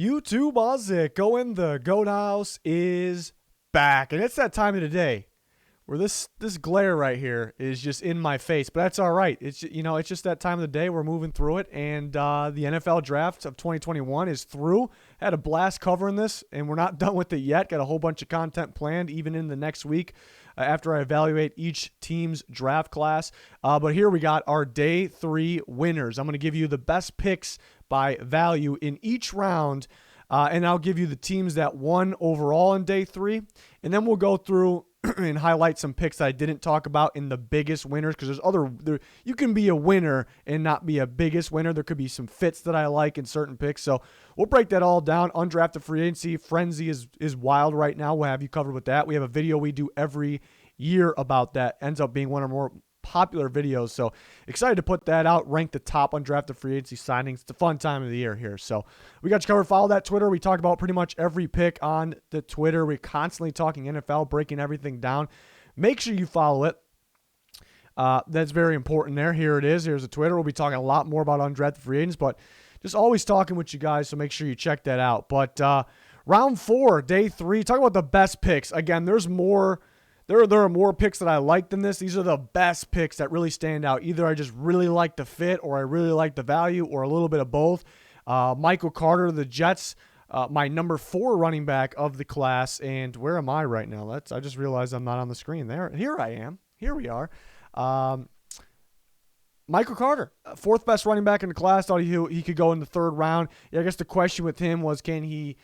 YouTube, how's it going? The Goat House is back, and it's that time of the day where this glare right here is just in my face, but that's all right. It's it's just that time of the day. We're moving through it, and the NFL draft of 2021 is through. Had a blast covering this, and we're not done with it yet. Got a whole bunch of content planned, even in the next week after I evaluate each team's draft class. But here we got our day 3 winners. I'm going to give you the best picks by value in each round, and I'll give you the teams that won overall in day 3, and then we'll go through and highlight some picks that I didn't talk about in the biggest winners, because you can be a winner and not be a biggest winner. There could be some fits that I like in certain picks, so we'll break that all down. Undrafted free agency frenzy is wild right now. We'll have you covered with that. We have a video we do every year about that. Ends up being one of our more popular videos, so excited to put that out. Rank the top undrafted free agency signings. It's a fun time of the year here, so we got you covered. Follow that Twitter. We talk about pretty much every pick on the Twitter. We're constantly talking NFL, breaking everything down. Make sure you follow it. That's very important there. Here it is. Here's the Twitter. We'll be talking a lot more about undrafted free agents, but just always talking with you guys, so make sure you check that out. But round 4, day 3, talk about the best picks. Again, there's more. There are more picks that I like than this. These are the best picks that really stand out. Either I just really like the fit, or I really like the value, or a little bit of both. Michael Carter, the Jets, my number 4 running back of the class. And where am I right now? I just realized I'm not on the screen there. Here I am. Here we are. Michael Carter, 4th best running back in the class. Thought he could go in the 3rd round. Yeah, I guess the question with him was, can he,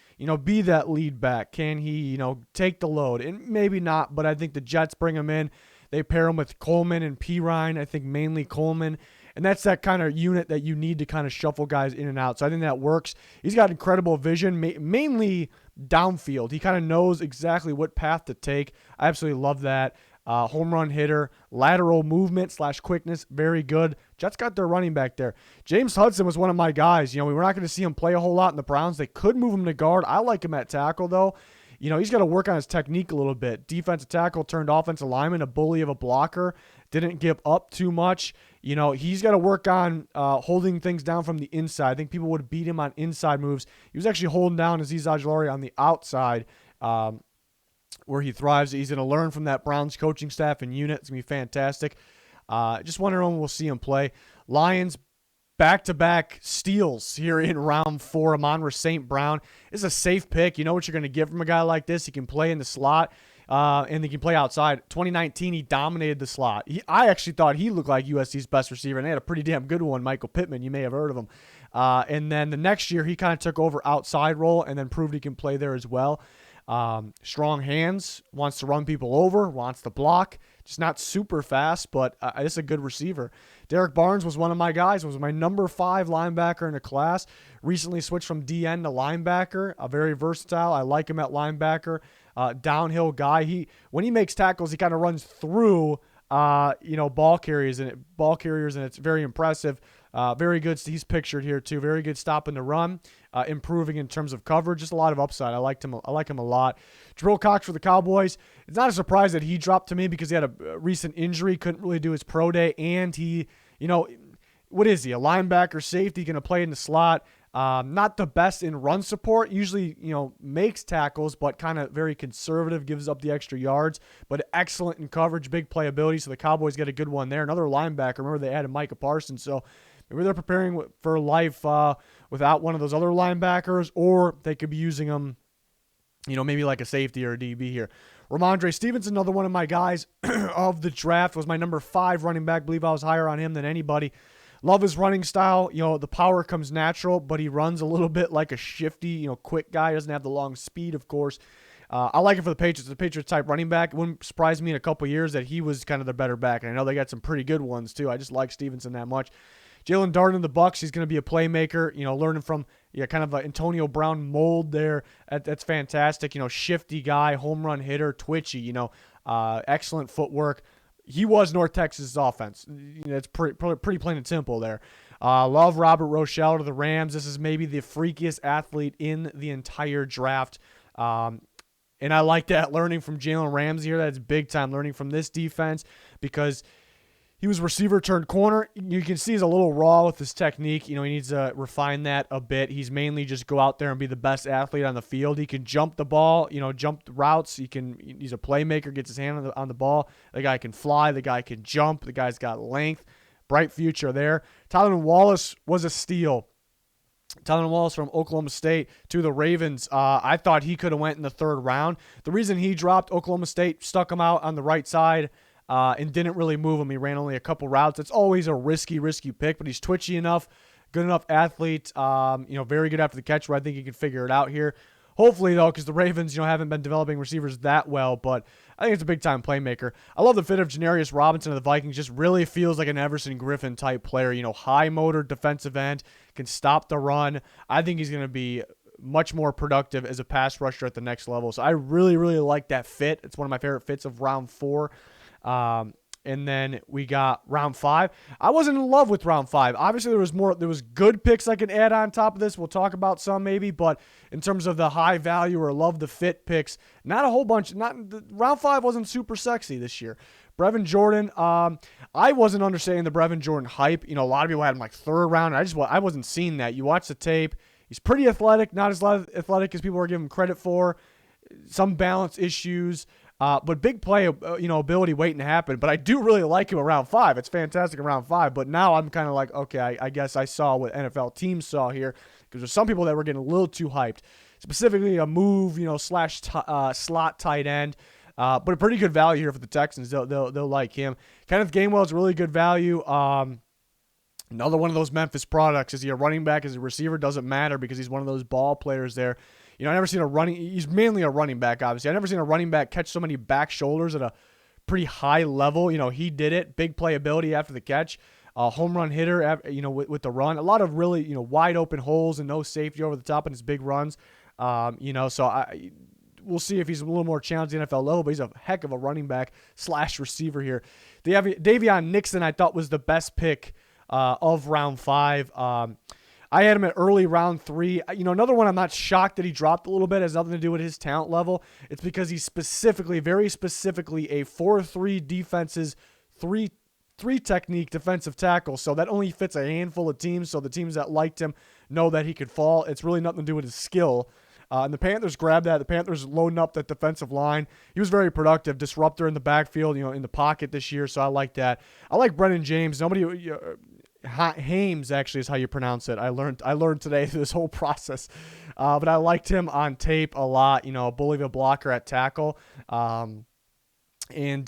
be that lead back? Can he, take the load? And maybe not, but I think the Jets bring him in. They pair him with Coleman and Pirine. I think mainly Coleman. And that's that kind of unit that you need to kind of shuffle guys in and out. So I think that works. He's got incredible vision, mainly downfield. He kind of knows exactly what path to take. I absolutely love that. Home run hitter, lateral movement / quickness, very good. Jets got their running back there. James Hudson was one of my guys. We were not going to see him play a whole lot in the Browns. They could move him to guard. I like him at tackle, though. He's got to work on his technique a little bit. Defensive tackle turned offensive lineman, a bully of a blocker. Didn't give up too much. He's got to work on holding things down from the inside. I think people would beat him on inside moves. He was actually holding down Azeez Ojulari on the outside, where he thrives. He's going to learn from that Browns coaching staff and unit. It's going to be fantastic. Just wondering when we'll see him play. Lions, back-to-back steals here in round 4. Amon-Ra St. Brown is a safe pick. You know what you're going to get from a guy like this. He can play in the slot, and he can play outside. 2019, he dominated the slot. I actually thought he looked like USC's best receiver, and they had a pretty damn good one, Michael Pittman. You may have heard of him. And then the next year, he kind of took over outside role and then proved he can play there as well. Strong hands, wants to run people over, wants to block, just not super fast, but just a good receiver. Derek Barnes was one of my guys, was my number 5 linebacker in the class. Recently switched from DN to linebacker, very versatile. I like him at linebacker. Downhill guy. When he makes tackles, he kind of runs through ball carriers, and it's very impressive. Very good. He's pictured here too. Very good stopping the run, improving in terms of coverage. Just a lot of upside. I like him a lot. Jabril Cox for the Cowboys. It's not a surprise that he dropped to me because he had a recent injury, couldn't really do his pro day, and he, what is he? A linebacker, safety, going to play in the slot. Not the best in run support. Usually, makes tackles, but kind of very conservative, gives up the extra yards, but excellent in coverage, big playability. So the Cowboys get a good one there. Another linebacker. Remember, they added Micah Parsons. So maybe they're preparing for life without one of those other linebackers, or they could be using them, maybe like a safety or a DB here. Ramondre Stevenson, another one of my guys of the draft, was my number 5 running back. Believe I was higher on him than anybody. Love his running style. The power comes natural, but he runs a little bit like a shifty, quick guy. He doesn't have the long speed, of course. I like it for the Patriots. The Patriots-type running back. It wouldn't surprise me in a couple years that he was kind of the better back. And I know they got some pretty good ones, too. I just like Stevenson that much. Jalen Darden, the Bucs, he's going to be a playmaker, learning from kind of an Antonio Brown mold there. That's fantastic. Shifty guy, home run hitter, twitchy, excellent footwork. He was North Texas' offense. It's pretty plain and simple there. Love Robert Rochelle to the Rams. This is maybe the freakiest athlete in the entire draft. And I like that, learning from Jalen Ramsey here. That's big time, learning from this defense, because He was receiver turned corner. You can see he's a little raw with his technique. You know, he needs to refine that a bit. He's mainly just go out there and be the best athlete on the field. He can jump the ball, you know, jump the routes. He's a playmaker, gets his hand on the ball. The guy can fly. The guy can jump. The guy's got length. Bright future there. Tylan Wallace was a steal. Tylan Wallace from Oklahoma State to the Ravens. I thought he could have went in the third round. The reason he dropped, Oklahoma State stuck him out on the right side and didn't really move him. He ran only a couple routes. It's always a risky pick, but he's twitchy enough, good enough athlete, very good after the catch where I think he can figure it out here. Hopefully, though, because the Ravens, haven't been developing receivers that well, but I think it's a big-time playmaker. I love the fit of Janarius Robinson of the Vikings. Just really feels like an Everson Griffin-type player. High motor defensive end, can stop the run. I think he's going to be much more productive as a pass rusher at the next level. So I really, really like that fit. It's one of my favorite fits of round 4. And then we got round 5. I wasn't in love with round 5. Obviously, there was good picks I could add on top of this. We'll talk about some maybe, but in terms of the high value or love the fit picks, not a whole bunch. Round 5 wasn't super sexy this year. Brevin Jordan, I wasn't understanding the Brevin Jordan hype. A lot of people had him like third round. I wasn't seeing that. You watch the tape. He's pretty athletic, not as athletic as people are giving him credit for. Some balance issues. But big play, ability waiting to happen. But I do really like him around 5. It's fantastic around 5. But now I'm kind of like, okay, I guess I saw what NFL teams saw here. Because there's some people that were getting a little too hyped. Specifically a move, slash slot tight end. But a pretty good value here for the Texans. They'll like him. Kenneth Gainwell is really good value. Another one of those Memphis products. Is he a running back? Is he a receiver? Doesn't matter because he's one of those ball players there. I never seen he's mainly a running back, obviously. I never seen a running back catch so many back shoulders at a pretty high level. He did it. Big playability after the catch. Home run hitter, with the run. A lot of really, wide open holes and no safety over the top in his big runs. So we'll see if he's a little more challenged at the NFL level, but he's a heck of a running back / receiver here. DAVIYON NIXON, I thought, was the best pick of round 5. I had him at early round 3. Another one I'm not shocked that he dropped a little bit. It has nothing to do with his talent level. It's because he's very specifically a 4-3 defenses, 3 technique defensive tackle. So that only fits a handful of teams. So the teams that liked him know that he could fall. It's really nothing to do with his skill. And the Panthers grabbed that. The Panthers loading up that defensive line. He was very productive, disruptor in the backfield, in the pocket this year. So I like that. I like Brendan James. James actually is how you pronounce it. I learned today through this whole process, but I liked him on tape a lot. A bully of a blocker at tackle, and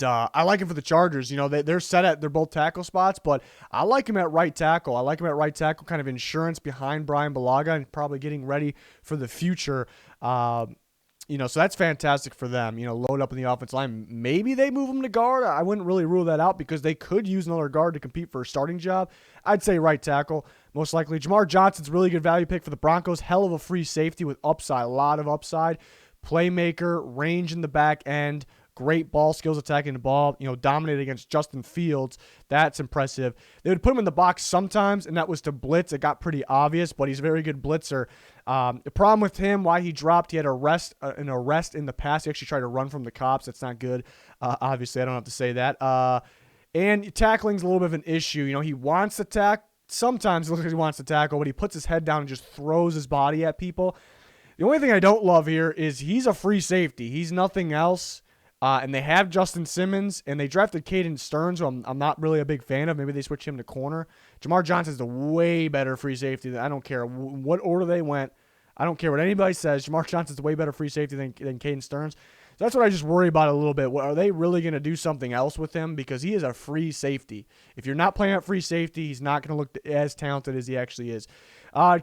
I like him for the Chargers. They're set at they're both tackle spots, but I like him at right tackle. Kind of insurance behind Brian Bulaga and probably getting ready for the future. So that's fantastic for them. Load up in the offensive line. Maybe they move him to guard. I wouldn't really rule that out because they could use another guard to compete for a starting job. I'd say right tackle, most likely. JAMAR Johnson's a really good value pick for the Broncos. Hell of a free safety with upside, a lot of upside. Playmaker, range in the back end. Great ball skills attacking the ball, dominated against Justin Fields. That's impressive. They would put him in the box sometimes, and that was to blitz. It got pretty obvious, but he's a very good blitzer. The problem with him, why he dropped, he had an arrest in the past. He actually tried to run from the cops. That's not good. Obviously, I don't have to say that. And tackling's a little bit of an issue. He wants to tackle. Sometimes it looks like he wants to tackle, but he puts his head down and just throws his body at people. The only thing I don't love here is he's a free safety. He's nothing else. And they have Justin Simmons, and they drafted Caden Stearns, who I'm not really a big fan of. Maybe they switch him to corner. JAMAR Johnson's the way better free safety. I don't care what order they went. I don't care what anybody says. JAMAR Johnson's the way better free safety than Caden Stearns. So that's what I just worry about a little bit. Are they really going to do something else with him? Because he is a free safety. If you're not playing at free safety, he's not going to look as talented as he actually is.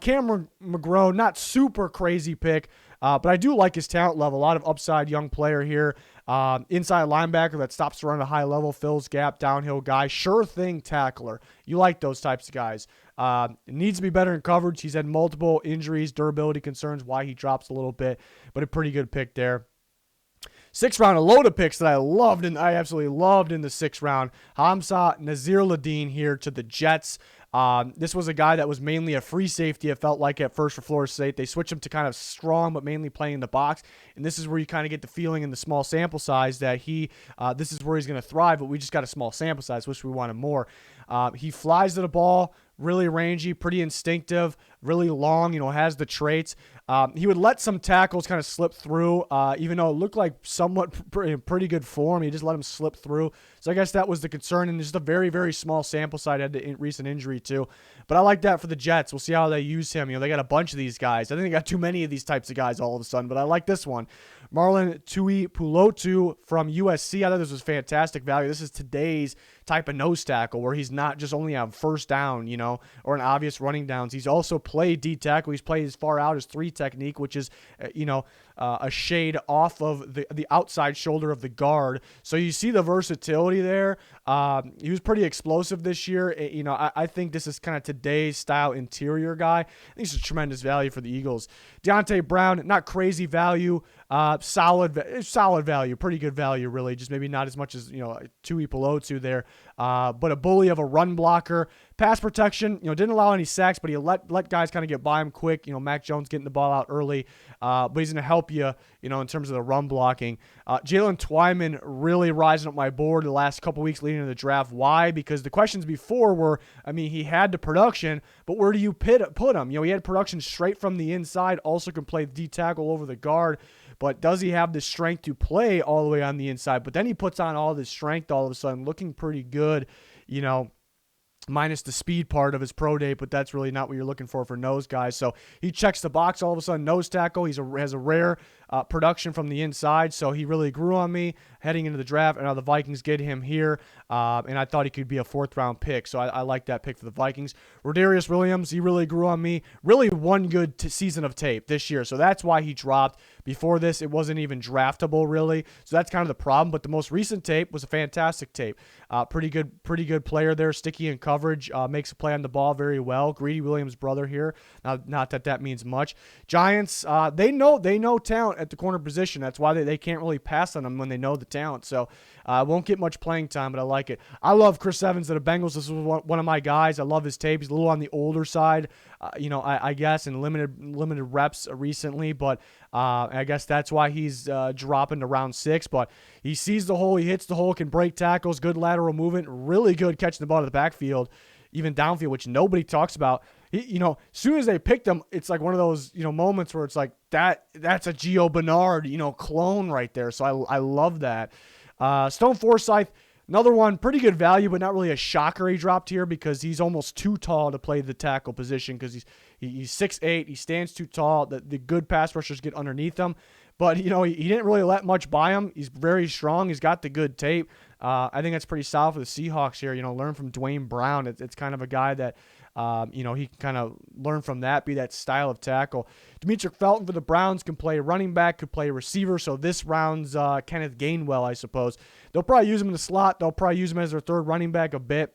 Cameron McGrone, not super crazy pick, but I do like his talent level. A lot of upside young player here. Inside linebacker that stops to run at a high level, fills gap, downhill guy, sure thing tackler. You like those types of guys. Needs to be better in coverage. He's had multiple injuries, durability concerns, why he drops a little bit, but a pretty good pick there. 6th round, a load of picks that I absolutely loved in the 6th round. Hamza Nazir Ladine here to the Jets. This was a guy that was mainly a free safety, it felt like, at first for Florida State. They switched him to kind of strong, but mainly playing in the box. And this is where you kind of get the feeling in the small sample size that this is where he's going to thrive, but we just got a small sample size. Wish we wanted more. He flies to the ball, really rangy, pretty instinctive, really long, has the traits. He would let some tackles kind of slip through, even though it looked like somewhat pretty good form. He just let him slip through. So I guess that was the concern, and just a very, very small sample size. Had the recent injury too. But I like that for the Jets. We'll see how they use him. They got a bunch of these guys. I think they got too many of these types of guys all of a sudden, but I like this one. Marlon Tuipulotu from USC. I thought this was fantastic value. This is today's type of nose tackle where he's not just only on first down, or an obvious running downs. He's also played D tackle. He's played as far out as 3 technique, which is, a shade off of the outside shoulder of the guard. So you see the versatility there. He was pretty explosive this year. I think this is kind of today's style interior guy. I think it's a tremendous value for the Eagles. Deontay Brown, not crazy value. Solid value, pretty good value, really. Just maybe not as much as, Tuipulotu there. But a bully of a run blocker. Pass protection, didn't allow any sacks, but he let guys kind of get by him quick. Mac Jones getting the ball out early. But he's going to help you, in terms of the run blocking. Jalen Twyman really rising up my board the last couple weeks leading to the draft. Why? Because the questions before were, he had the production, but where do you put him? He had production straight from the inside, also can play D tackle over the guard. But does he have the strength to play all the way on the inside? But then he puts on all this strength all of a sudden, looking pretty good, minus the speed part of his pro day, but that's really not what you're looking for nose guys. So he checks the box all of a sudden, nose tackle. He has a rare production from the inside, so he really grew on me heading into the draft, and now the Vikings get him here, and I thought he could be a 4th-round pick, so I like that pick for the Vikings. Rodarius Williams, he really grew on me. Really one good season of tape this year, so that's why he dropped. Before this, it wasn't even draftable, really, so that's kind of the problem, but the most recent tape was a fantastic tape. Pretty good player there, sticky in coverage, makes a play on the ball very well. Greedy Williams' brother here, not that means much. Giants, they know talent at the corner position. That's why they can't really pass on them when they know the talent. So won't get much playing time, but I like it. I love Chris Evans of the Bengals. This was one of my guys. I love his tape. He's a little on the older side, I guess, in limited reps recently, but I guess that's why he's dropping to round 6. But he sees the hole, he hits the hole, can break tackles, good lateral movement, really good catching the ball to the backfield, even downfield, which nobody talks about. As soon as they picked him, it's like one of those, moments where it's like that's a Gio Bernard, clone right there. So I love that. Stone Forsythe, another one, pretty good value, but not really a shocker he dropped here because he's almost too tall to play the tackle position because he's 6'8", he stands too tall. The good pass rushers get underneath him. But, he didn't really let much by him. He's very strong. He's got the good tape. I think that's pretty solid for the Seahawks here. Learn from Dwayne Brown. It's kind of a guy that, he can kind of learn from that, be that style of tackle. Demetric Felton for the Browns can play running back, could play receiver. So this round's Kenneth Gainwell, I suppose. They'll probably use him in the slot. They'll probably use him as their 3rd running back a bit,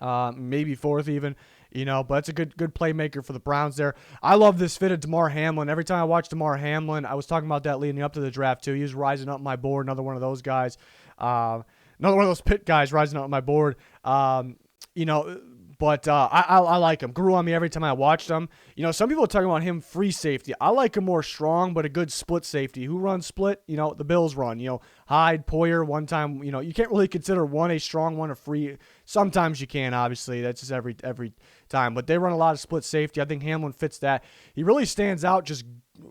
maybe 4th even. But it's a good playmaker for the Browns there. I love this fit of Damar Hamlin. Every time I watch Damar Hamlin, I was talking about that leading up to the draft too. He was rising up my board. Another one of those guys. Another one of those Pitt guys rising up my board. But I like him. Grew on me every time I watched him. Some people are talking about him free safety. I like him more strong, but a good split safety. Who runs split? The Bills run. Hyde, Poyer, one time. You can't really consider one a strong, one a free. Sometimes you can, obviously. That's just every time. But they run a lot of split safety. I think Hamlin fits that. He really stands out just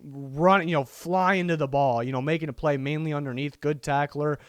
running, flying to the ball, making a play mainly underneath. Good tackler.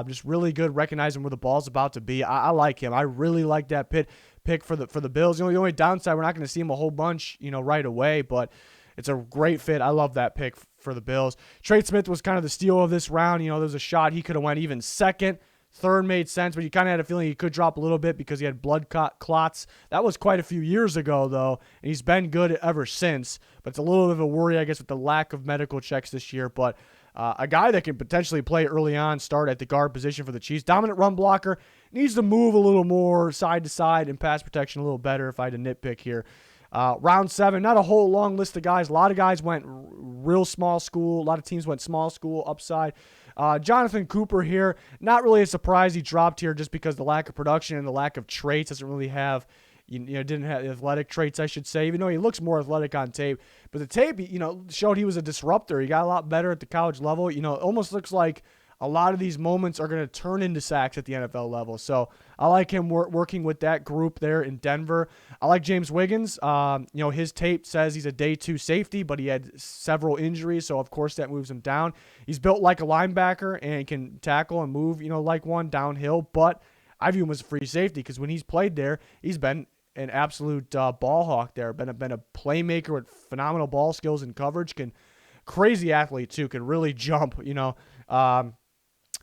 Just really good recognizing where the ball's about to be. I like him. I really like that pick for the Bills. The only downside, we're not going to see him a whole bunch, right away, but it's a great fit. I love that pick for the Bills. Trey Smith was kind of the steal of this round. There was a shot he could have went even 2nd. 3rd made sense, but you kind of had a feeling he could drop a little bit because he had blood clots. That was quite a few years ago, though, and he's been good ever since. But it's a little bit of a worry, I guess, with the lack of medical checks this year. But a guy that can potentially play early on, start at the guard position for the Chiefs. Dominant run blocker, needs to move a little more side to side and pass protection a little better if I had to nitpick here. Round 7, not a whole long list of guys. A lot of guys went real small school. A lot of teams went small school, upside. Jonathan Cooper here, not really a surprise he dropped here just because the lack of production and the lack of traits. Doesn't really have, didn't have the athletic traits, I should say, even though he looks more athletic on tape. But the tape, showed he was a disruptor. He got a lot better at the college level. It almost looks like a lot of these moments are going to turn into sacks at the NFL level. So I like him working with that group there in Denver. I like James Wiggins. His tape says he's a day 2 safety, but he had several injuries, so of course that moves him down. He's built like a linebacker and can tackle and move, like one downhill, but I view him as a free safety because when he's played there, he's been an absolute ball hawk there, been a playmaker with phenomenal ball skills and coverage, crazy athlete too, can really jump,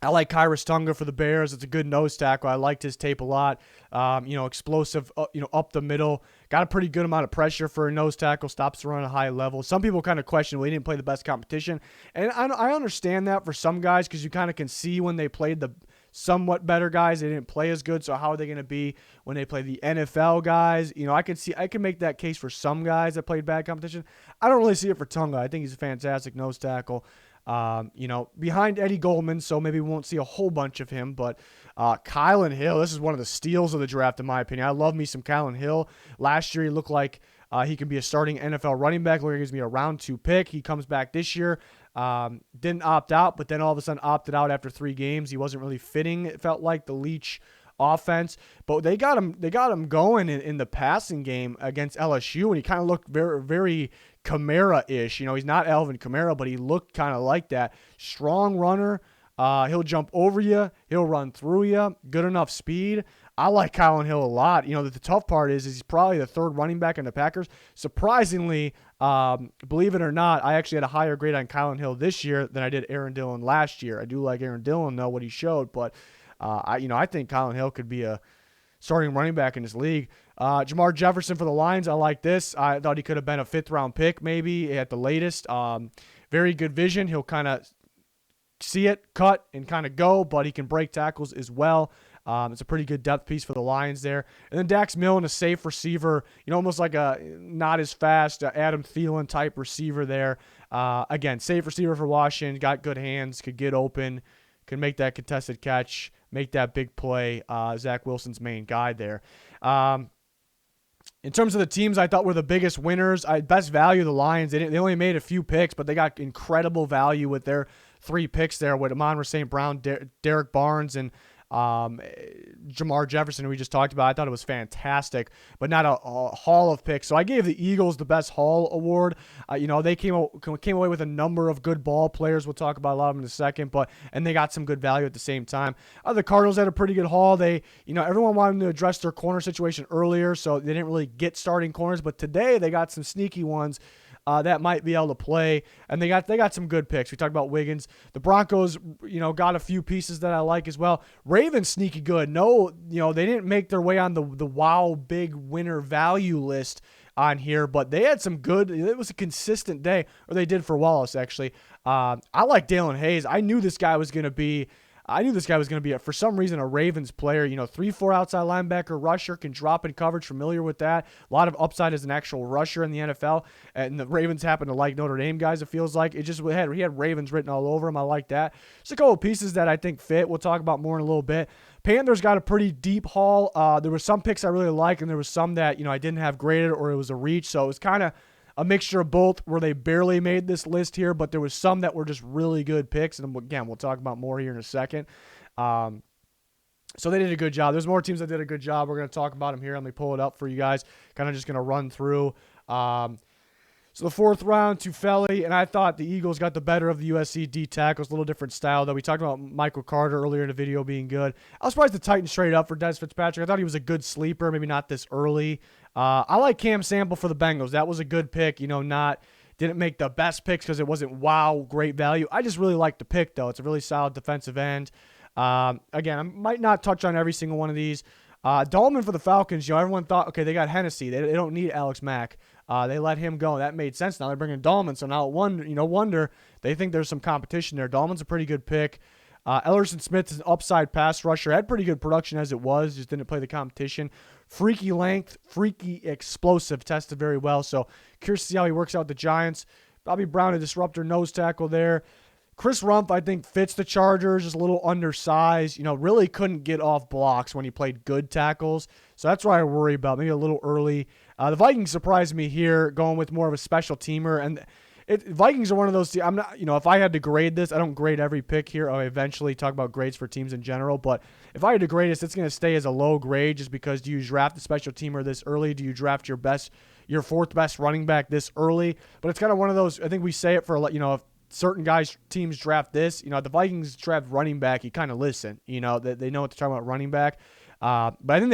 I like KHYIRIS TONGA for the Bears. It's a good nose tackle. I liked his tape a lot. Explosive, up the middle. Got a pretty good amount of pressure for a nose tackle. Stops the run at a high level. Some people kind of question, well, he didn't play the best competition. And I understand that for some guys because you kind of can see when they played the somewhat better guys, they didn't play as good. So how are they going to be when they play the NFL guys? I can make that case for some guys that played bad competition. I don't really see it for Tonga. I think he's a fantastic nose tackle. Behind Eddie Goldman, so maybe we won't see a whole bunch of him, but KYLIN Hill, this is one of the steals of the draft in my opinion. I love me some KYLIN Hill. Last year he looked like he could be a starting NFL running back. Looked like he was going to be a round 2 pick. He comes back this year, didn't opt out, but then all of a sudden opted out after 3 games. He wasn't really fitting, it felt like, the Leach offense, but they got him going in the passing game against LSU, and he kind of looked very, very Kamara-ish. He's not Alvin Kamara, but he looked kind of like that. Strong runner. He'll jump over you. He'll run through you. Good enough speed. I like KYLIN Hill a lot. The tough part is he's probably the 3rd running back in the Packers. Surprisingly, believe it or not, I actually had a higher grade on KYLIN Hill this year than I did Aaron Dillon last year. I do like Aaron Dillon, though, what he showed, but I think KYLIN Hill could be a starting running back in this league. JAMAR Jefferson for the Lions, I like this. I thought he could have been a 5th-round pick maybe at the latest. Very good vision. He'll kind of see it, cut, and kind of go, but he can break tackles as well. It's a pretty good depth piece for the Lions there. And then Dax Milne, a safe receiver, almost like a not as fast Adam Thielen type receiver there. Again, safe receiver for Washington, got good hands, could get open, could make that contested catch, make that big play. Zach Wilson's main guy there. In terms of the teams I thought were the biggest winners, best value the Lions. They only made a few picks, but they got incredible value with their 3 picks there with Amon-Ra St. Brown, Derek Barnes, and JAMAR Jefferson, who we just talked about. I thought it was fantastic, but not a haul of picks. So I gave the Eagles the best haul award. They came away with a number of good ball players. We'll talk about a lot of them in a second, and they got some good value at the same time. The Cardinals had a pretty good haul. Everyone wanted them to address their corner situation earlier, so they didn't really get starting corners, but today they got some sneaky ones that might be able to play, and they got some good picks. We talked about Wiggins. The Broncos, got a few pieces that I like as well. Ravens sneaky good. No, they didn't make their way on the wow big winner value list on here, but they had some good. It was a consistent day, or they did for Wallace actually. I like Dalen Hayes. I knew this guy was going to be. For some reason, a Ravens player. 3-4 outside linebacker, rusher, can drop in coverage, familiar with that. A lot of upside as an actual rusher in the NFL. And the Ravens happen to like Notre Dame guys, it feels like. He had Ravens written all over him. I like that. Just a couple of pieces that I think fit. We'll talk about more in a little bit. Panthers got a pretty deep haul. There were some picks I really liked, and there was some that I didn't have graded or it was a reach. So it was kind of a mixture of both where they barely made this list here, but there was some that were just really good picks. And again, we'll talk about more here in a second. So they did a good job. There's more teams that did a good job. We're going to talk about them here. Let me pull it up for you guys. Kind of just going to run through. So the 4th round, Tufele, and I thought the Eagles got the better of the USC D tackles. A little different style, though. We talked about Michael Carter earlier in the video being good. I was surprised the Titans straight up for Des Fitzpatrick. I thought he was a good sleeper, maybe not this early. I like Cam Sample for the Bengals. That was a good pick. Didn't make the best picks because it wasn't wow, great value. I just really like the pick, though. It's a really solid defensive end. Again, I might not touch on every single one of these. Dahlman for the Falcons, everyone thought, okay, they got Hennessy. They don't need Alex Mack. They let him go. That made sense. Now they're bringing Dahlman, so now wonder they think there's some competition there. Dahlman's a pretty good pick. Ellerson Smith is an upside pass rusher. Had pretty good production as it was, just didn't play the competition. Freaky length, freaky explosive, tested very well. So curious to see how he works out with the Giants. Bobby Brown, a disruptor nose tackle there. Chris Rumph, I think, fits the Chargers, just a little undersized. Really couldn't get off blocks when he played good tackles. So that's what I worry about. Maybe a little early. The Vikings surprised me here, going with more of a special teamer. And Vikings are one of those. I'm not, if I had to grade this, I don't grade every pick here. I'll eventually talk about grades for teams in general. But if I had to grade this, it's going to stay as a low grade just because do you draft the special teamer this early? Do you draft your fourth best running back this early? But it's kind of one of those. I think we say it for if certain teams draft this. The Vikings draft running back. You kind of listen. They know what they're talking about running back. But I think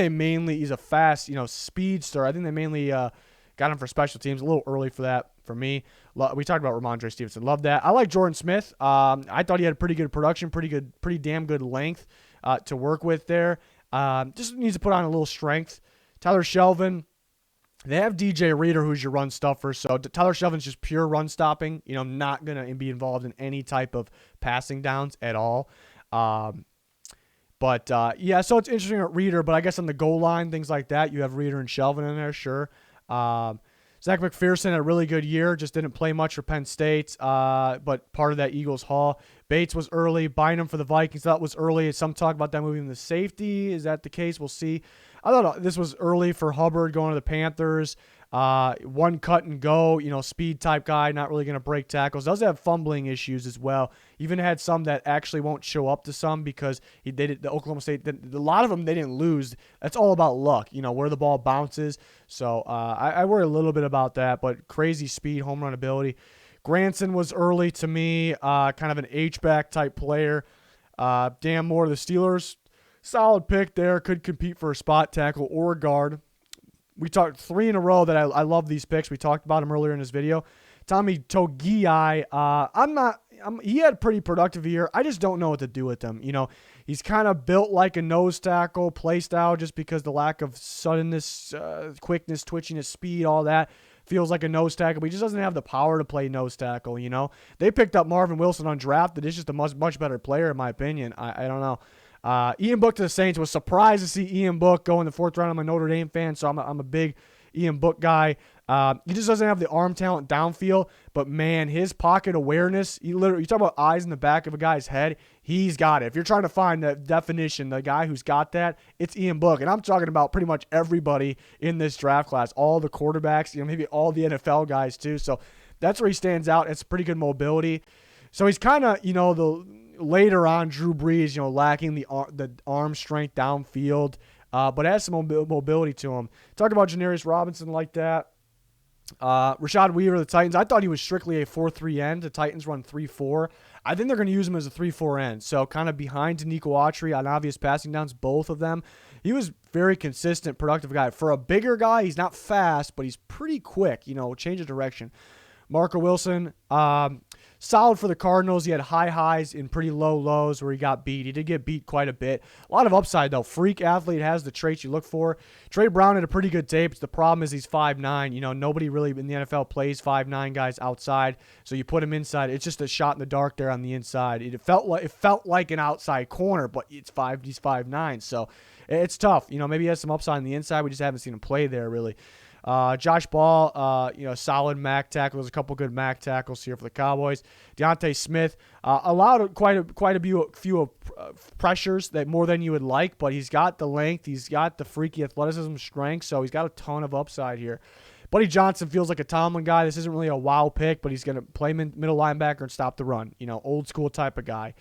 he's a fast, speedster. I think they mainly got him for special teams. A little early for that for me. We talked about Ramondre Stevenson. Love that. I like Jordan Smith. I thought he had pretty good production, pretty damn good length to work with there. Just needs to put on a little strength. Tyler Shelvin. They have DJ Reader, who's your run stuffer. So Tyler Shelvin's just pure run stopping. Not going to be involved in any type of passing downs at all. So it's interesting at Reader, but I guess on the goal line, things like that, you have Reader and Shelvin in there, sure. Zach McPherson had a really good year, just didn't play much for Penn State, but part of that Eagles haul. Bates was early. Bynum for the Vikings, that was early. Some talk about that moving to safety. Is that the case? We'll see. I thought this was early for Hubbard going to the Panthers. One cut and go, speed type guy, not really going to break tackles. Does have fumbling issues as well. Even had some that actually won't show up to some because the Oklahoma State, a lot of them they didn't lose. That's all about luck, where the ball bounces. So I worry a little bit about that, but crazy speed, home run ability. Granson was early to me, kind of an H-back type player. Dan Moore, the Steelers, solid pick there. Could compete for a spot tackle or a guard. We talked 3 in a row that I love these picks. We talked about him earlier in this video. Tommy Togiai, he had a pretty productive year. I just don't know what to do with him. He's kind of built like a nose tackle play style just because the lack of suddenness, quickness, twitchiness, speed, all that. Feels like a nose tackle, but he just doesn't have the power to play nose tackle, They picked up Marvin Wilson undrafted. He's just a much better player, in my opinion. I don't know. Ian Book to the Saints. Was surprised to see Ian Book go in the 4th round. I'm a Notre Dame fan, so I'm a big Ian Book guy. He just doesn't have the arm talent downfield, but man, his pocket awareness, you talk about eyes in the back of a guy's head, he's got it. If you're trying to find the definition, the guy who's got that, it's Ian Book. And I'm talking about pretty much everybody in this draft class, all the quarterbacks, maybe all the NFL guys too. So that's where he stands out. It's pretty good mobility. So he's kind of, later on Drew Brees, lacking the arm strength downfield, but has some mobility to him. Talked about Janarius Robinson like that. Rashad Weaver, the Titans, I thought he was strictly a 4-3 end. The Titans run 3-4. I think they're going to use him as a 3-4 end. So kind of behind Nico Autry on obvious passing downs, both of them. He was very consistent, productive guy. For a bigger guy, he's not fast, but he's pretty quick, change of direction. Marco Wilson, solid for the Cardinals. He had high highs and pretty low lows where he got beat. He did get beat quite a bit. A lot of upside, though. Freak athlete, has the traits you look for. Trey Brown had a pretty good tape. The problem is he's 5'9". Nobody really in the NFL plays 5'9" guys outside. So you put him inside. It's just a shot in the dark there on the inside. It felt like an outside corner, but he's 5'9". So it's tough. Maybe he has some upside on the inside. We just haven't seen him play there really. Josh Ball, solid MAC tackle. There's a couple good MAC tackles here for the Cowboys. Deontay Smith allowed quite a few pressures that more than you would like, but he's got the length, he's got the freaky athleticism, strength, so he's got a ton of upside here. Buddy Johnson feels like a Tomlin guy. This isn't really a wow pick, but he's going to play middle linebacker and stop the run. Old school type of guy.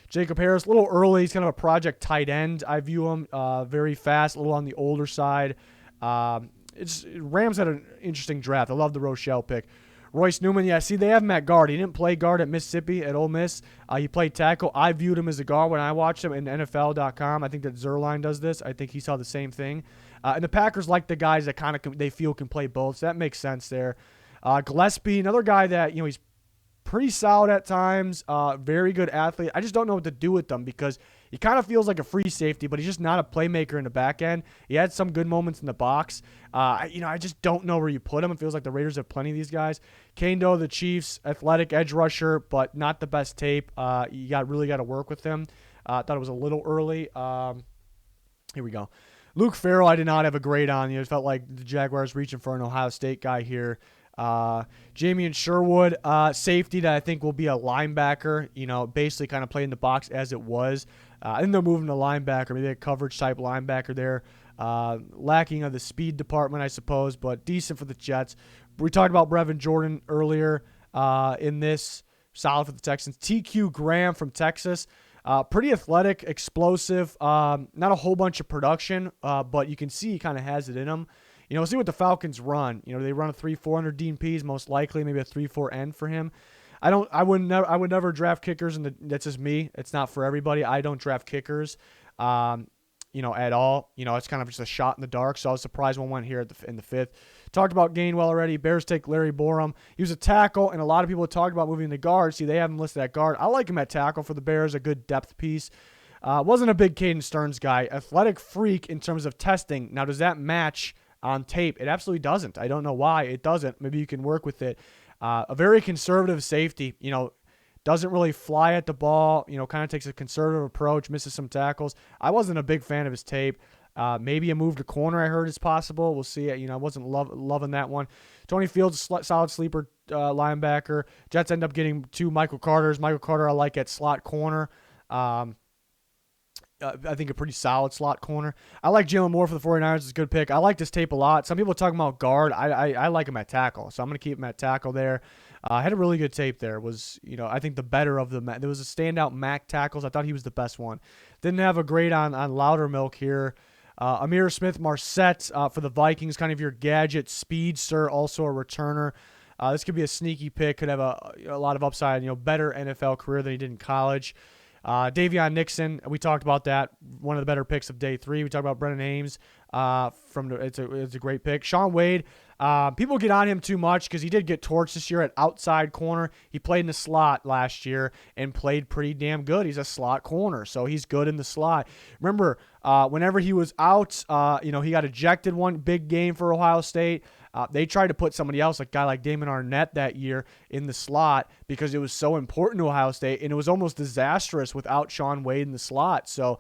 Jacob Harris, a little early. He's kind of a project tight end. I view him very fast, a little on the older side. Rams had an interesting draft. I love the Rochelle pick. Royce Newman, they have him at guard. He didn't play guard at Mississippi, at Ole Miss. He played tackle. I viewed him as a guard when I watched him in NFL.com. I think that Zerline does this. I think he saw the same thing. And the Packers like the guys that kind of they feel can play both. So that makes sense there. Gillespie, another guy that, he's pretty solid at times. Very good athlete. I just don't know what to do with them because he kind of feels like a free safety, but he's just not a playmaker in the back end. He had some good moments in the box. I just don't know where you put him. It feels like the Raiders have plenty of these guys. Kane Doe, the Chiefs, athletic edge rusher, but not the best tape. You really got to work with him. I thought it was a little early. Here we go. Luke Farrell, I did not have a grade on. It felt like the Jaguars reaching for an Ohio State guy here. Jamie and Sherwood, safety that I think will be a linebacker, basically kind of play in the box as it was. I think they're moving to linebacker, maybe a coverage type linebacker there. Lacking of the speed department, I suppose, but decent for the Jets. We talked about Brevin Jordan earlier in this. Solid for the Texans. TQ Graham from Texas. Pretty athletic, explosive. Not a whole bunch of production, but you can see he kind of has it in him. We'll see what the Falcons run. They run a 3-4 under Dean Pease, most likely, maybe a 3-4 end for him. I would never draft kickers, and that's just me. It's not for everybody. I don't draft kickers, at all. It's kind of just a shot in the dark. So I was surprised one went here in the 5th. Talked about Gainwell already. Bears take Larry Borum. He was a tackle, and a lot of people talked about moving to guard. See, they have him listed at guard. I like him at tackle for the Bears, a good depth piece. Wasn't a big Caden Stearns guy. Athletic freak in terms of testing. Now, does that match on tape? It absolutely doesn't. I don't know why it doesn't. Maybe you can work with it. A very conservative safety, doesn't really fly at the ball, kind of takes a conservative approach, misses some tackles. I wasn't a big fan of his tape. Maybe a move to corner I heard is possible. We'll see. I wasn't loving that one. Tony Fields, solid sleeper linebacker. Jets end up getting 2 Michael Carters. Michael Carter I like at slot corner. I think a pretty solid slot corner. I like Jalen Moore for the 49ers. It's a good pick. I like this tape a lot. Some people are talking about guard. I like him at tackle, so I'm going to keep him at tackle there. Had a really good tape there. Was, I think the better of them. There was a standout Mac tackles. I thought he was the best one. Didn't have a grade on Loudermilk here. Amir Smith-Marset for the Vikings, kind of your gadget speedster, also a returner. This could be a sneaky pick. Could have a lot of upside. Better NFL career than he did in college. DAVIYON NIXON, we talked about that. One of the better picks of day 3. We talked about Brendan Ames. It's a great pick. Shaun Wade, people get on him too much because he did get torched this year at outside corner. He played in the slot last year and played pretty damn good. He's a slot corner, so he's good in the slot. Remember, whenever he was out, he got ejected one big game for Ohio State. They tried to put somebody else, a guy like Damon Arnett that year, in the slot because it was so important to Ohio State, and it was almost disastrous without Shaun Wade in the slot. So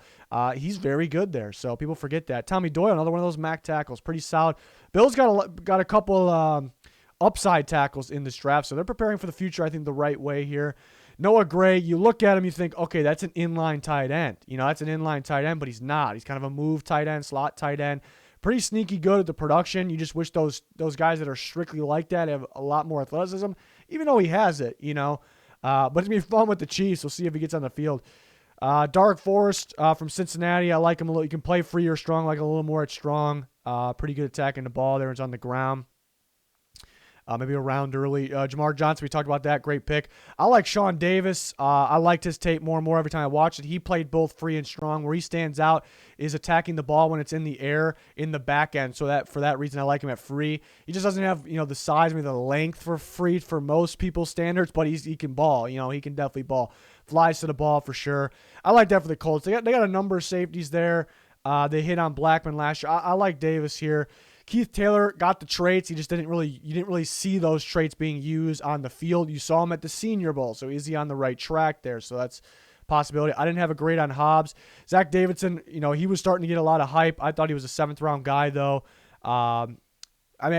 he's very good there. So people forget that. Tommy Doyle, another one of those MAC tackles, pretty solid. Bill's got a couple upside tackles in this draft, so they're preparing for the future, I think, the right way here. Noah Gray, you look at him, you think, okay, that's an inline tight end. That's an inline tight end, but he's not. He's kind of a move tight end, slot tight end. Pretty sneaky good at the production. You just wish those guys that are strictly like that have a lot more athleticism, even though he has it, But it's going to be fun with the Chiefs. We'll see if he gets on the field. Dark Forest from Cincinnati. I like him a little. You can play free or strong, like a little more at strong. Pretty good attacking the ball there. It's on the ground. Maybe around early. Jamar Johnson, we talked about that. Great pick. I like Sean Davis. I liked his tape more and more every time I watched it. He played both free and strong. Where he stands out is attacking the ball when it's in the air in the back end. So for that reason, I like him at free. He just doesn't have the size, maybe the length for free for most people's standards, but he can ball. He can definitely ball. Flies to the ball for sure. I like that for the Colts. They got a number of safeties there. They hit on Blackman last year. I like Davis here. Keith Taylor got the traits. You didn't really see those traits being used on the field. You saw him at the Senior Bowl. So is he on the right track there? So that's a possibility. I didn't have a grade on Hobbs. Zach Davidson, he was starting to get a lot of hype. I thought he was a 7th round guy though. I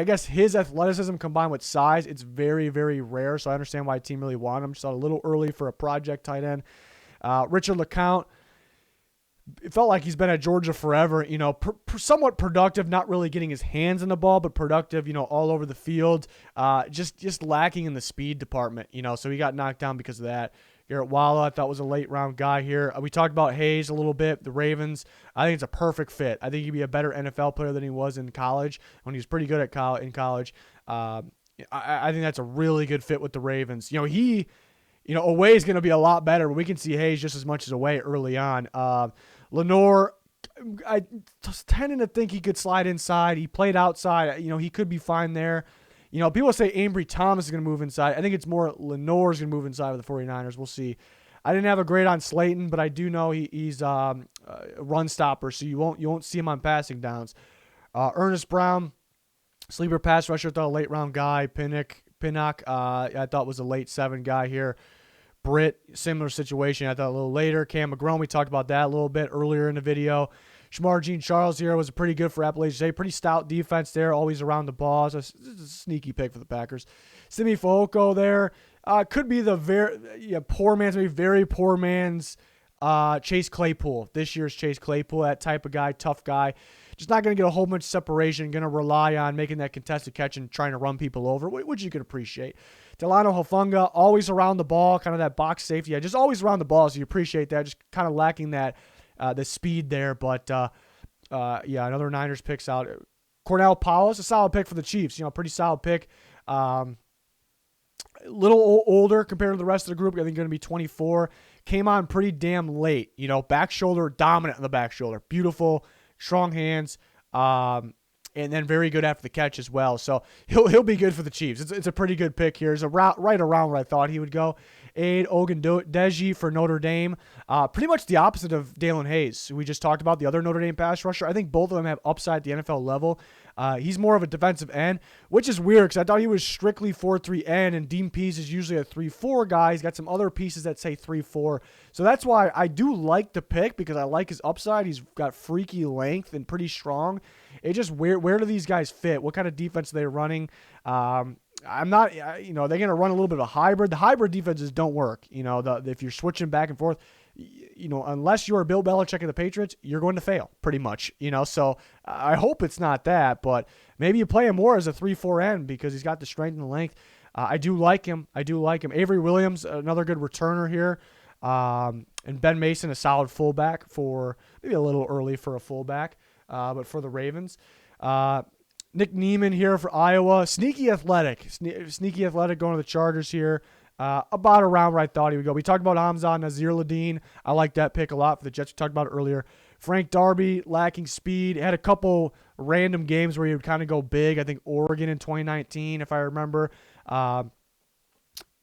guess his athleticism combined with size, it's very, very rare. So I understand why a team really wanted him. Just a little early for a project tight end. Richard LeCounte. It felt like he's been at Georgia forever, somewhat productive, not really getting his hands on the ball, but productive, all over the field, just lacking in the speed department, so he got knocked down because of that. Garrett Walla, I thought was a late round guy here. We talked about Hayes a little bit, the Ravens. I think it's a perfect fit. I think he'd be a better NFL player than he was in college when he was pretty good in college. I think that's a really good fit with the Ravens. Away is going to be a lot better, but we can see Hayes just as much as away early on. Lenore, I tended to think he could slide inside. He played outside. He could be fine there. People say Ambry Thomas is going to move inside. I think it's more Lenore's going to move inside with the 49ers. We'll see. I didn't have a grade on Slayton, but I do know he's a run stopper, so you won't see him on passing downs. Ernest Brown, sleeper pass rusher, thought a late round guy. Pinnock, I thought was a late 7 guy here. Britt, similar situation. I thought a little later. Cam McGrone, we talked about that a little bit earlier in the video. Shamar Jean-Charles here was pretty good for Appalachian State. Pretty stout defense there, always around the ball. So it's a sneaky pick for the Packers. Simi Fehoko there. Could be the very poor man's Chase Claypool. This year's Chase Claypool, that type of guy, tough guy. Just not going to get a whole bunch of separation. Going to rely on making that contested catch and trying to run people over, which you can appreciate. Delano Hufanga, always around the ball, kind of that box safety. Yeah, just always around the ball, so you appreciate that. Just kind of lacking that the speed there. But, yeah, another Niners picks out. Cornell Powell's a solid pick for the Chiefs. Pretty solid pick. A little older compared to the rest of the group. I think going to be 24. Came on pretty damn late. Back shoulder, dominant on the back shoulder. Beautiful, strong hands, and then very good after the catch as well. So he'll be good for the Chiefs. It's a pretty good pick here. It's right around where I thought he would go. Aid Ogundeji for Notre Dame. Pretty much the opposite of Dalen Hayes, who we just talked about, the other Notre Dame pass rusher. I think both of them have upside at the NFL level. He's more of a defensive end, which is weird because I thought he was strictly 4-3 end, and Dean Pease is usually a 3-4 guy. He's got some other pieces that say 3-4. So that's why I do like the pick, because I like his upside. He's got freaky length and pretty strong. It just, where do these guys fit? What kind of defense are they running? I'm not, they're going to run a little bit of a hybrid. The hybrid defenses don't work. If you're switching back and forth, unless you're Bill Belichick of the Patriots, you're going to fail pretty much, So I hope it's not that, but maybe you play him more as a 3-4 end because he's got the strength and the length. I do like him. Avery Williams, another good returner here. And Ben Mason, a solid fullback for maybe a little early for a fullback, but for the Ravens. Nick Neiman here for Iowa. Sneaky athletic going to the Chargers here. About around where I thought he would go. We talked about Hamza Nazir-Ladin. I like that pick a lot for the Jets. We talked about it earlier. Frank Darby, lacking speed. Had a couple random games where he would kind of go big. I think Oregon in 2019, if I remember.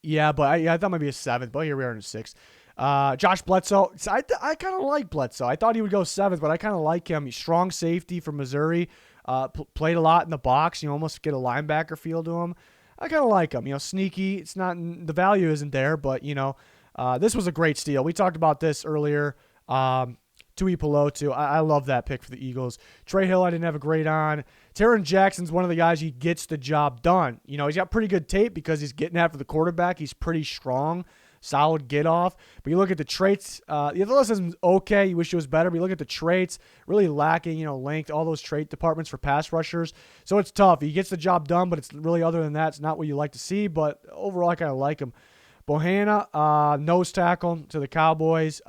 Yeah, but I thought maybe a 7th, but here we are in a 6th. Josh Bledsoe. I kind of like Bledsoe. I thought he would go 7th, but I kind of like him. He's strong safety from Missouri. Played a lot in the box. Almost get a linebacker feel to him. I kind of like him. Sneaky. It's not, the value isn't there, but this was a great steal. We talked about this earlier. Tui Pelotu. I love that pick for the Eagles. Trey Hill, I didn't have a grade on. Taron Jackson's one of the guys, he gets the job done. He's got pretty good tape because he's getting after the quarterback. He's pretty strong. Solid get off. But you look at the traits, the athleticism's okay. You wish it was better, but you look at the traits, really lacking, length, all those trait departments for pass rushers. So it's tough. He gets the job done, but it's really, other than that, it's not what you like to see. But overall, I kind of like him. Bohanna, nose tackle to the Cowboys.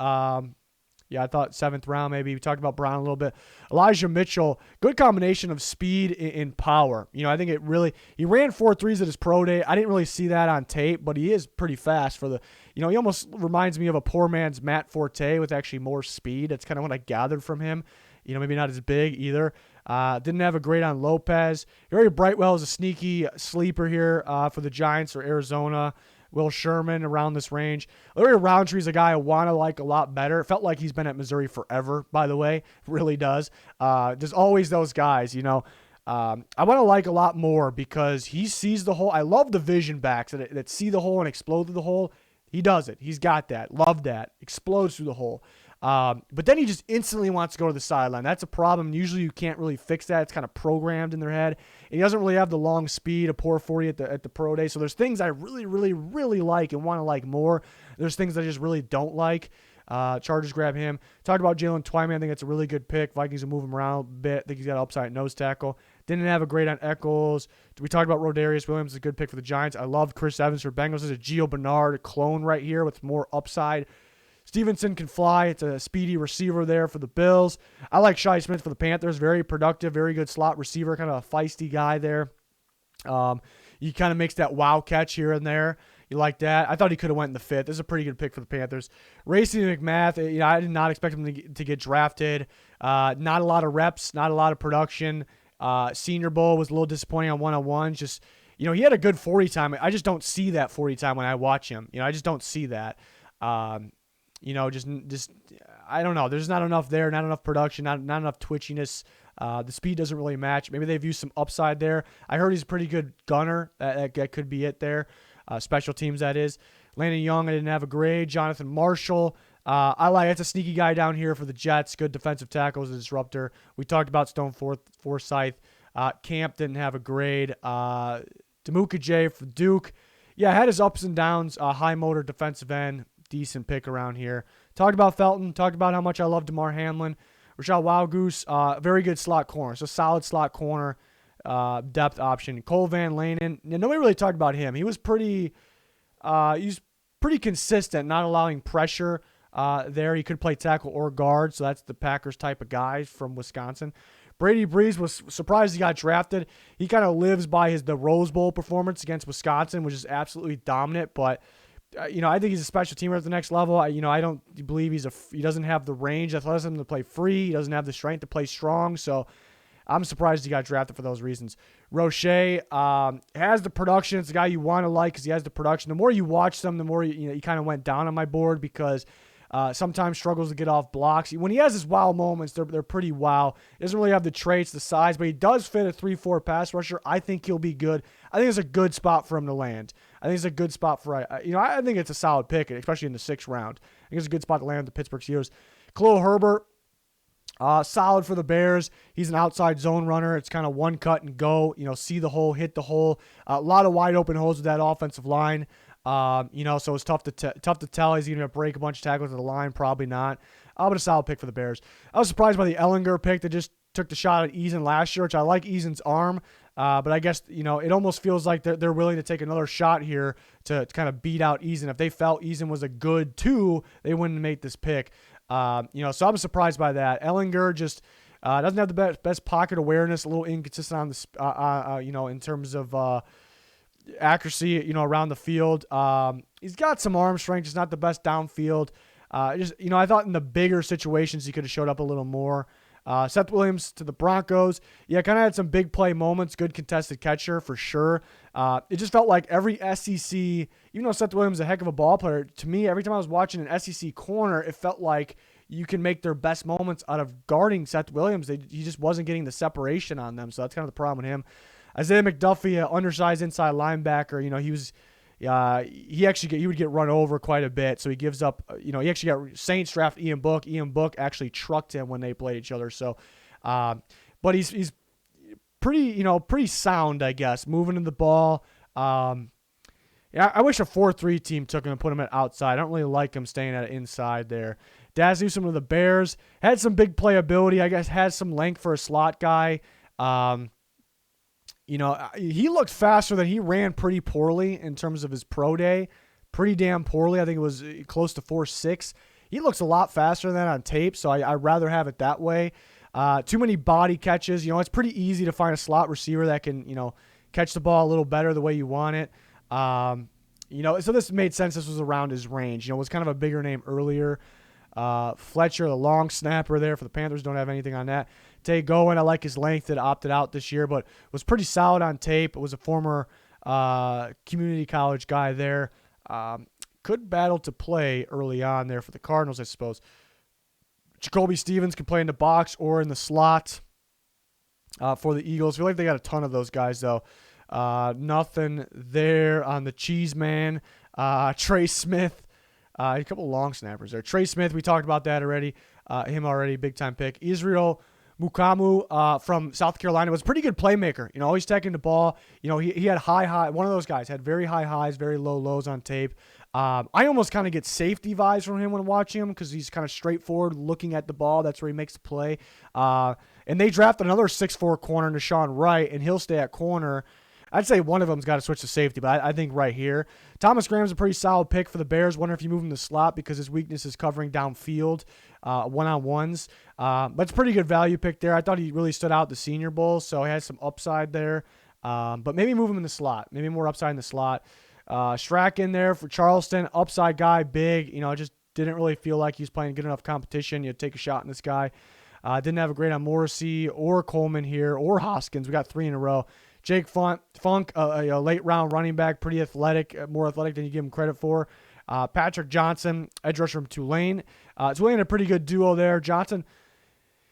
Yeah, I thought 7th round maybe. We talked about Brown a little bit. Elijah Mitchell, good combination of speed and power. I think he ran 4.3s at his pro day. I didn't really see that on tape, but he is pretty fast for the, he almost reminds me of a poor man's Matt Forte with actually more speed. That's kind of what I gathered from him. Maybe not as big either. Didn't have a grade on Lopez. Harry Brightwell is a sneaky sleeper here for the Giants or Arizona. Will Sherman around this range. Larry Roundtree's a guy I want to like a lot better. It felt like he's been at Missouri forever, by the way. It really does. There's always those guys, I want to like a lot more because he sees the hole. I love the vision backs that see the hole and explode through the hole. He does it. He's got that. Love that. Explodes through the hole. But then he just instantly wants to go to the sideline. That's a problem. Usually you can't really fix that. It's kind of programmed in their head. And he doesn't really have the long speed, a 4.40 at the pro day. So there's things I really, really, really like and want to like more. There's things I just really don't like. Chargers grab him. Talked about Jalen Twyman. I think it's a really good pick. Vikings will move him around a bit. I think he's got upside at nose tackle. Didn't have a grade on Eccles. We talked about Rodarius Williams. It's a good pick for the Giants. I loved Chris Evans for Bengals. There's a Gio Bernard clone right here with more upside. Stevenson can fly. It's a speedy receiver there for the Bills. I like Shi Smith for the Panthers. Very productive, very good slot receiver, kind of a feisty guy there. He kind of makes that wow catch here and there. You like that? I thought he could have went in the 5th. This is a pretty good pick for the Panthers. Racing McMath, I did not expect him to get drafted. Not a lot of reps, not a lot of production. Senior Bowl was a little disappointing on one-on-ones. Just, he had a good 40 time. I just don't see that 40 time when I watch him. I just don't see that. Just I don't know. There's not enough there, not enough production, not enough twitchiness. The speed doesn't really match. Maybe they've used some upside there. I heard he's a pretty good gunner. That could be it there. Special teams, that is. Landon Young, I didn't have a grade. Jonathan Marshall. It's a sneaky guy down here for the Jets. Good defensive tackle as a disruptor. We talked about Stone Forsythe. Camp didn't have a grade. Demuka J for Duke. Yeah, had his ups and downs. High motor defensive end. Decent pick around here. Talked about Felton. Talked about how much I love DeMar Hamlin. Rashad Wildgoose, very good slot corner. So solid slot corner depth option. Cole Van Lanen, nobody really talked about him. He was pretty consistent, not allowing pressure there. He could play tackle or guard, so that's the Packers type of guy from Wisconsin. Brady Breeze, was surprised he got drafted. He kind of lives by the Rose Bowl performance against Wisconsin, which is absolutely dominant. But I think he's a special teamer at the next level. I don't believe he doesn't have the range, athleticism to play free. He doesn't have the strength to play strong. So I'm surprised he got drafted for those reasons. Roche has the production. It's a guy you want to like because he has the production. The more you watch them, the more he kind of went down on my board because sometimes struggles to get off blocks. When he has his wow moments, they're pretty wow. He doesn't really have the traits, the size, but he does fit a 3-4 pass rusher. I think he'll be good. I think it's a good spot for him to land. I think it's a good spot for, I think it's a solid pick, especially in the 6th round. I think it's a good spot to land with the Pittsburgh Steelers. Khalil Herbert, solid for the Bears. He's an outside zone runner. It's kind of one cut and go, see the hole, hit the hole. A lot of wide open holes with that offensive line. So it's tough to tell. Is he going to break a bunch of tackles at the line? Probably not. But a solid pick for the Bears. I was surprised by the Ellinger pick that just took the shot at Eason last year, which I like Eason's arm. But I guess, it almost feels like they're willing to take another shot here to kind of beat out Eason. If they felt Eason was a good 2, they wouldn't make this pick. So I'm surprised by that. Ellinger just doesn't have the best pocket awareness, a little inconsistent on the, in terms of accuracy, around the field. He's got some arm strength, just not the best downfield. I thought in the bigger situations he could have showed up a little more. Seth Williams to the Broncos. Yeah, kind of had some big play moments. Good contested catcher for sure. It just felt like every SEC, even though Seth Williams is a heck of a ball player, to me, every time I was watching an SEC corner, it felt like you can make their best moments out of guarding Seth Williams. He just wasn't getting the separation on them, so that's kind of the problem with him. Isaiah McDuffie, an undersized inside linebacker, he would get run over quite a bit, so he gives up. He actually got Saints draft Ian Book. Ian Book actually trucked him when they played each other. So, but he's pretty sound, I guess, moving to the ball. I wish a 4-3 team took him and put him at outside. I don't really like him staying at inside there. Daz Newsome of the Bears had some big playability. I guess has some length for a slot guy. He looked faster than he ran pretty poorly in terms of his pro day. Pretty damn poorly. I think it was close to 4.6. He looks a lot faster than that on tape, so I'd rather have it that way. Too many body catches. It's pretty easy to find a slot receiver that can, catch the ball a little better the way you want it. So this made sense. This was around his range. It was kind of a bigger name earlier. Fletcher, the long snapper there for the Panthers, don't have anything on that. Tay Gowan, I like his length that opted out this year, but was pretty solid on tape. It was a former community college guy there. Could battle to play early on there for the Cardinals, I suppose. Jacoby Stevens can play in the box or in the slot for the Eagles. I feel like they got a ton of those guys, though. Nothing there on the cheese man. Trey Smith. A couple long snappers there. Trey Smith, we talked about that already. Him already, big-time pick. Israel Mukamu from South Carolina was a pretty good playmaker. Always taking the ball. He had high. One of those guys had very high highs, very low lows on tape. I almost kind of get safety vibes from him when watching him because he's kind of straightforward looking at the ball. That's where he makes the play. And they drafted another 6'4 corner, Nashawn Wright, and he'll stay at corner. I'd say one of them's got to switch to safety, but I think right here. Thomas Graham's a pretty solid pick for the Bears. Wonder if you move him to slot because his weakness is covering downfield, one-on-ones. But it's a pretty good value pick there. I thought he really stood out at the Senior Bowl, so he has some upside there. But maybe move him in the slot. Maybe more upside in the slot. Strack in there for Charleston. Upside guy, big. Just didn't really feel like he was playing good enough competition. You'd take a shot in this guy. Didn't have a grade on Morrissey or Coleman here or Hoskins. We got 3 in a row. Jake Funk, a late-round running back, pretty athletic, more athletic than you give him credit for. Patrick Johnson, edge rusher from Tulane. Tulane a pretty good duo there. Johnson,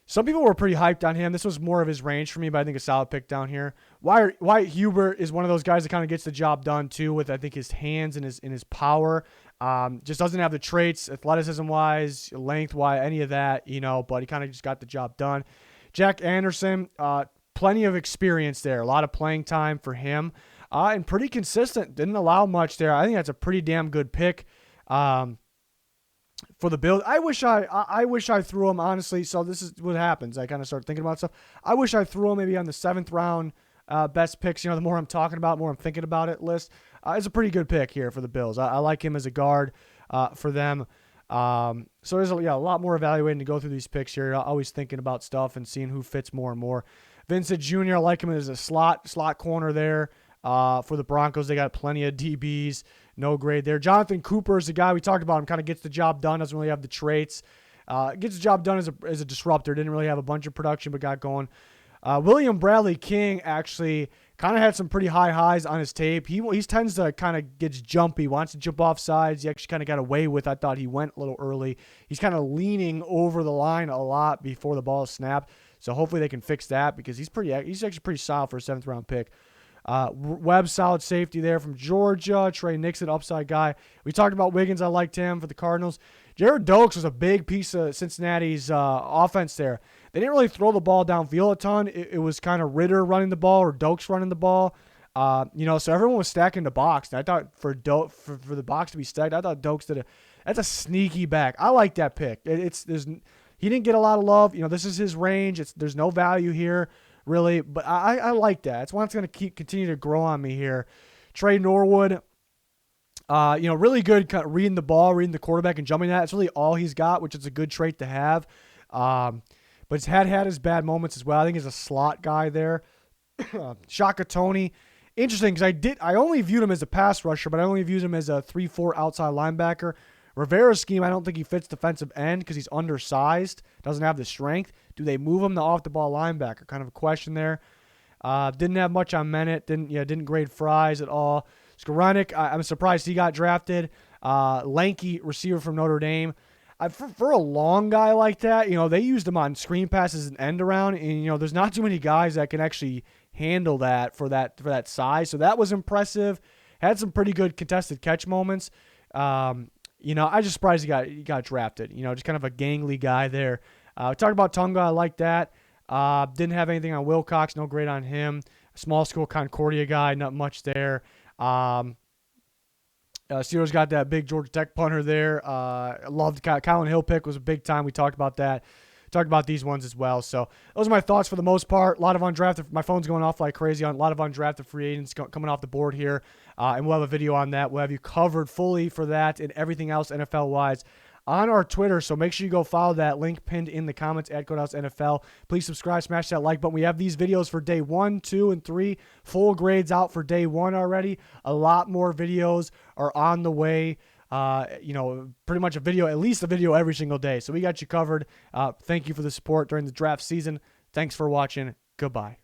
some people were pretty hyped on him. This was more of his range for me, but I think a solid pick down here. Wyatt Hubert is one of those guys that kind of gets the job done, too, with, I think, his hands and his power. Just doesn't have the traits, athleticism-wise, length-wise, any of that, but he kind of just got the job done. Jack Anderson, plenty of experience there. A lot of playing time for him. And pretty consistent. Didn't allow much there. I think that's a pretty damn good pick. for the Bills. I wish I threw him, honestly. So this is what happens. I kind of start thinking about stuff. I wish I threw him maybe on the 7th round best picks. The more I'm talking about, more I'm thinking about it list. It's a pretty good pick here for the Bills. I like him as a guard for them. So there's a lot more evaluating to go through these picks here. Always thinking about stuff and seeing who fits more and more. Vincent Jr., I like him as a slot corner there. For the Broncos, they got plenty of DBs. No grade there. Jonathan Cooper is the guy we talked about. Him kind of gets the job done. Doesn't really have the traits. Gets the job done as a disruptor. Didn't really have a bunch of production, but got going. William Bradley King actually kind of had some pretty high highs on his tape. He tends to kind of gets jumpy, wants to jump off sides. He actually kind of got away with. I thought he went a little early. He's kind of leaning over the line a lot before the ball is snapped. So hopefully they can fix that because he's actually pretty solid for a 7th round pick. Webb, solid safety there from Georgia. Trey Nixon, upside guy. We talked about Wiggins. I liked him for the Cardinals. Jared Dokes was a big piece of Cincinnati's offense there. They didn't really throw the ball downfield a ton. It was kind of Ritter running the ball or Dokes running the ball. So everyone was stacking the box. And I thought for the box to be stacked, I thought Dokes that's a sneaky back. I like that pick. He didn't get a lot of love. This is his range. There's no value here, really. But I like that. It's one that's going to continue to grow on me here. Trey Norwood, really good reading the ball, reading the quarterback, and jumping that. That's really all he's got, which is a good trait to have. But he's had his bad moments as well. I think he's a slot guy there. Shaka Toney, interesting because I only viewed him as a pass rusher, but I only viewed him as a 3-4 outside linebacker. Rivera's scheme, I don't think he fits defensive end because he's undersized, doesn't have the strength. Do they move him to off-the-ball linebacker? Kind of a question there. Didn't have much on Menet. Didn't grade Fries at all. Skowronek, I'm surprised he got drafted. Lanky receiver from Notre Dame. For a long guy like that, they used him on screen passes and end around, and there's not too many guys that can actually handle that for that size. So that was impressive. Had some pretty good contested catch moments. I just surprised he got drafted. Just kind of a gangly guy there. We talked about Tonga. I like that. Didn't have anything on Wilcox. No grade on him. Small school Concordia guy. Not much there. Steelers got that big Georgia Tech punter there. Loved Kylan Hill pick. Was a big time. We talked about that. Talked about these ones as well. So those are my thoughts for the most part. A lot of undrafted. My phone's going off like crazy on a lot of undrafted free agents coming off the board here. And we'll have a video on that. We'll have you covered fully for that and everything else NFL-wise on our Twitter. So make sure you go follow that link pinned in the comments at CodeHouseNFL. Please subscribe, smash that like button. We have these videos for day 1, 2, and 3. Full grades out for day 1 already. A lot more videos are on the way. Pretty much at least a video every single day. So we got you covered. Thank you for the support during the draft season. Thanks for watching. Goodbye.